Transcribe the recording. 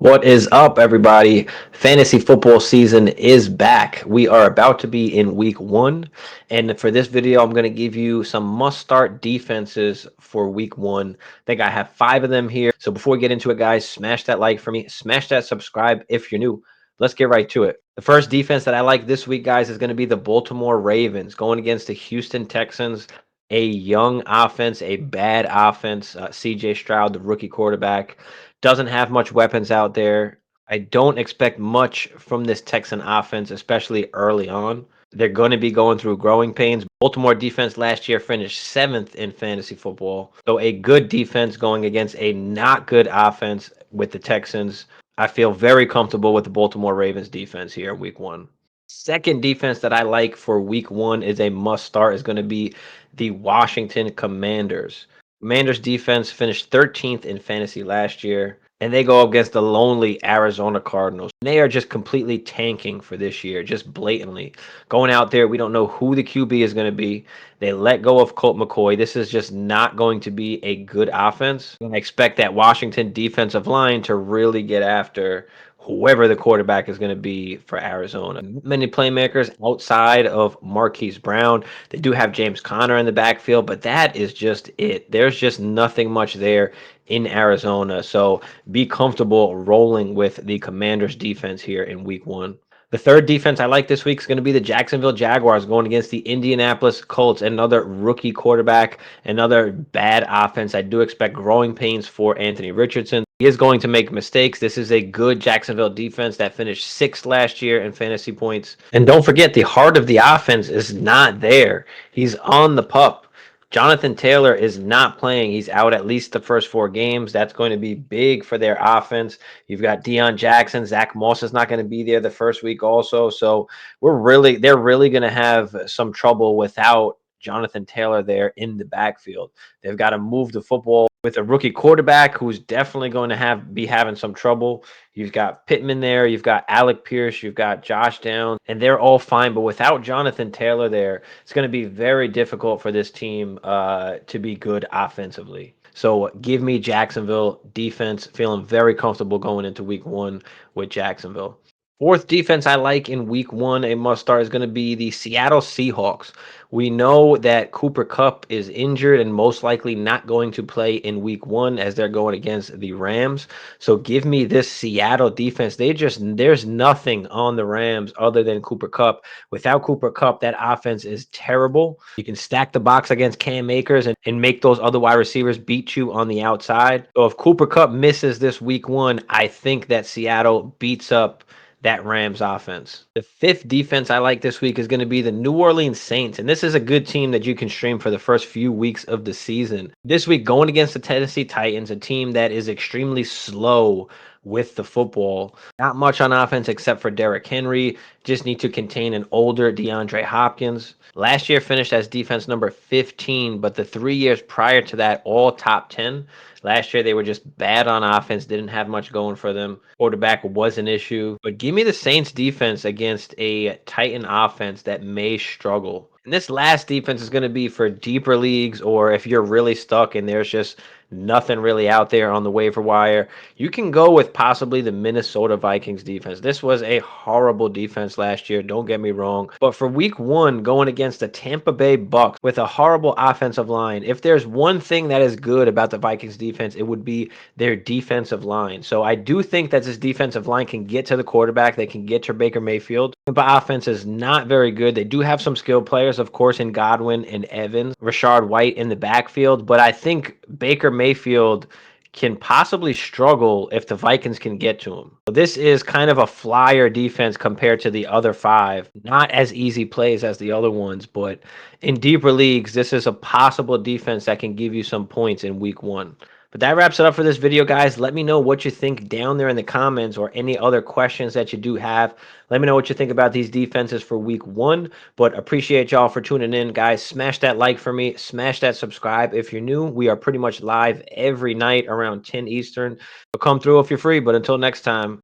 What is up, everybody? Fantasy football season is back. We are about to be in week one. And for this video, I'm going to give you some must start defenses for week one. I think I have 5 of them here. So before we get into it, guys, smash that like for me, smash that subscribe if you're new. Let's get right to it. The first defense that I like this week, guys, is going to be the Baltimore Ravens going against the Houston Texans. A young offense, a bad offense. CJ Stroud, the rookie quarterback, doesn't have much weapons out there. I don't expect much from this Texan offense, especially early on. They're going to be going through growing pains. Baltimore defense last year finished 7th in fantasy football. So a good defense going against a not good offense with the Texans. I feel very comfortable with the Baltimore Ravens defense here week one. Second defense that I like for week one is a must start is going to be the Washington Commanders. Commanders defense finished 13th in fantasy last year, and they go up against the lonely Arizona Cardinals. They are just completely tanking for this year, just blatantly. Going out there, we don't know who the QB is going to be. They let go of Colt McCoy. This is just not going to be a good offense. I expect that Washington defensive line to really get after whoever the quarterback is going to be for Arizona. Many playmakers outside of Marquise Brown. They do have James Conner in the backfield, but that is just it. There's just nothing much there in Arizona. So be comfortable rolling with the Commanders defense here in week one. The third defense I like this week is going to be the Jacksonville Jaguars going against the Indianapolis Colts. Another rookie quarterback, another bad offense. I do expect growing pains for Anthony Richardson. He is going to make mistakes. This is a good Jacksonville defense that finished 6th last year in fantasy points. And don't forget, the heart of the offense is not there. He's on the pup. Jonathan Taylor is not playing. He's out at least the first 4 games. That's going to be big for their offense. You've got Deion Jackson. Zach Moss is not going to be there the first week also. So they're really going to have some trouble without Jonathan Taylor there in the backfield. They've got to move the football with a rookie quarterback who's definitely going to be having some trouble. You've got Pittman there, you've got Alec Pierce, you've got Josh Downs, and they're all fine. But without Jonathan Taylor there, it's going to be very difficult for this team to be good offensively. So give me Jacksonville defense. Feeling very comfortable going into week one with Jacksonville. Fourth defense I like in week one, a must start, is going to be the Seattle Seahawks. We know that Cooper Kupp is injured and most likely not going to play in week one as they're going against the Rams. So give me this Seattle defense. There's nothing on the Rams other than Cooper Kupp. Without Cooper Kupp, that offense is terrible. You can stack the box against Cam Akers and make those other wide receivers beat you on the outside. So if Cooper Kupp misses this week one, I think that Seattle beats up that Rams offense. The fifth defense I like this week is going to be the New Orleans Saints. And this is a good team that you can stream for the first few weeks of the season. This week, going against the Tennessee Titans, a team that is extremely slow with the football. Not much on offense except for Derrick Henry. Just need to contain an older DeAndre Hopkins. Last year finished as defense number 15, but the 3 years prior to that, all top 10. Last year, they were just bad on offense, didn't have much going for them. Quarterback was an issue. But give me the Saints defense against a Titan offense that may struggle. And this last defense is going to be for deeper leagues, or if you're really stuck and there's just nothing really out there on the waiver wire, you can go with possibly the Minnesota Vikings defense. This was a horrible defense last year, don't get me wrong. But for week one, going against the Tampa Bay Bucks with a horrible offensive line, if there's one thing that is good about the Vikings defense, it would be their defensive line. So I do think that this defensive line can get to the quarterback. They can get to Baker Mayfield. Tampa offense is not very good. They do have some skilled players, of course, in Godwin and Evans, Rashard White in the backfield. But I think Baker Mayfield can possibly struggle if the Vikings can get to him. So this is kind of a flyer defense compared to the other 5. Not as easy plays as the other ones, but in deeper leagues, this is a possible defense that can give you some points in week one. But that wraps it up for this video, guys. Let me know what you think down there in the comments or any other questions that you do have. Let me know what you think about these defenses for week one. But appreciate y'all for tuning in, guys. Smash that like for me. Smash that subscribe if you're new. We are pretty much live every night around 10 Eastern. So come through if you're free. But until next time.